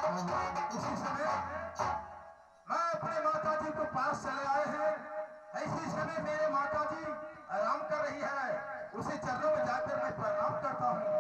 इसी समय मैं अपने माता जी को पास चले आए हैं। इसी समय मेरे माता जी आराम कर रही है, उसी चरणों में जाकर मैं प्रणाम करता हूँ।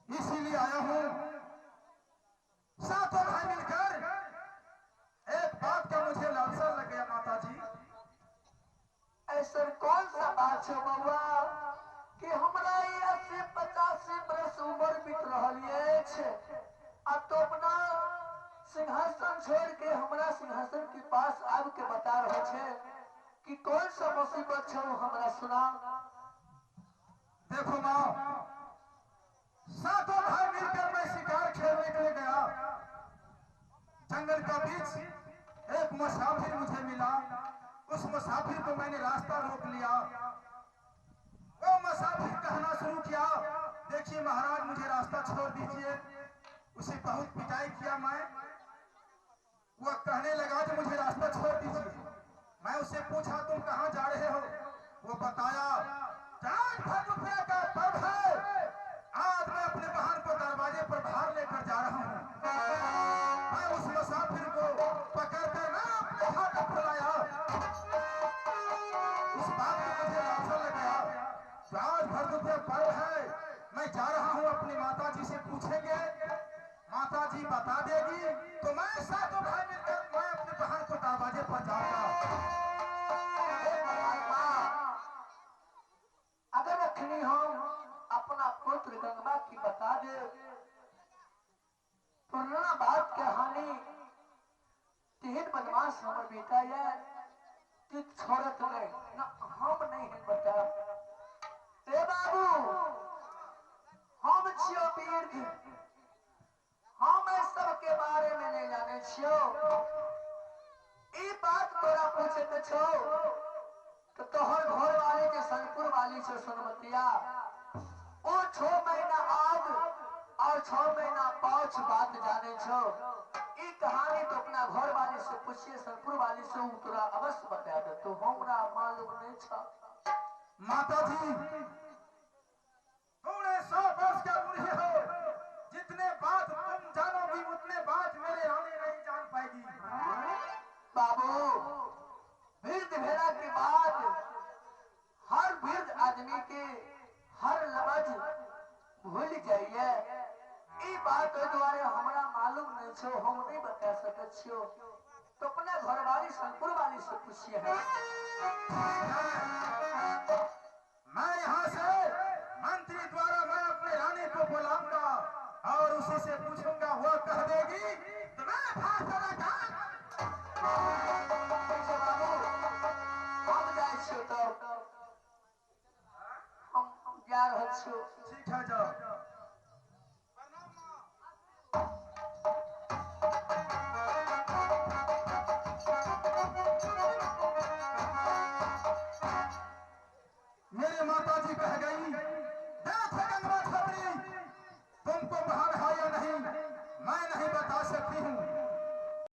इसीलिए आया हूँ, सातों भाई मिलकर एक बात का मुझे लालसा लग गया माता जी। ऐसा कौन सा बात है बउआ कि हमरा 80-85 बरस उम्र बीत रही है आ तो अपना सिंहासन छोड़ के हमरा सिंहासन के पास आब के बता रहे छे कि कौन सा मुसीबत है वो हमरा सुना। देखो माँ, सातों भाई मिलकर मैं शिकार खेलने के लिए गया। जंगल का बीच एक मुसाफिर मुझे मिला। उस मुसाफिर को मैंने रास्ता रोक लिया। वो मुसाफिर कहना शुरू किया, देखिए महाराज मुझे रास्ता छोड़ दीजिए। उसे बहुत पिटाई किया मैं। वो कहने लगा कि मुझे रास्ता छोड़ दीजिए। मैं उससे पूछा तुम कहाँ जा रहे हो? वो बताया 4 रुपया का पर्व है, आज मैं अपने बहन को दरवाजे पर बाहर लेकर जा रहा हूँ। मैं उस मुसाफिर को पकड़कर ना अपने हाथ पर लाया। उस बात को मुझे लालसा लग गया। आज 4 रुपया पर्व है, मैं जा रहा हूँ अपनी माता जी से पूछेंगे, माता जी बता देगी तो मैं सातों भाई मिलकर मैं अपने बहन को दरवाजे पर जाऊंगा। अगर रखनी हम अपना पुत्र गंगा की बता दे पुराना बात कहानी 3 बदमाश हमर बेटा है कि छोड़त नहीं ना हम नहीं है बता। ए बाबू हम छियो वीर, हम सब के बारे में नहीं जाने छियो। ई बात तोरा पूछे तो छो तो तोहर घर वाले के सनपुर वाली से सुनमतिया वो 6 महीना आग और 6 महीना पाँच बात जाने छो। ई कहानी तो अपना घर वाले से पूछिए, सनपुर वाली से तोरा अवश्य बता दे तो हमरा मालूम नहीं छा। माता जी तुमने 100 वर्ष का बूढ़ी हो, जितने बात तुम जानोगी उतने बात मेरे रानी नहीं जान पाएगी। बाबू वृद्ध भेला के बाद हर वृद्ध आदमी के हर लफ्ज भूल जाइए। ई बात द्वारे हमरा मालूम नहीं छो, हम नहीं बता सकत छियो तो अपने घर वाली सनपुर वाली से पूछिए। मैं यहाँ से मंत्री द्वारा मैं अपने रानी को बुलाऊंगा और उसी से पूछूंगा, वो कह देगी तो मैं फांस लगा। हम जाए छियो तो हम जा रहल छियो। ठीक है जाओ।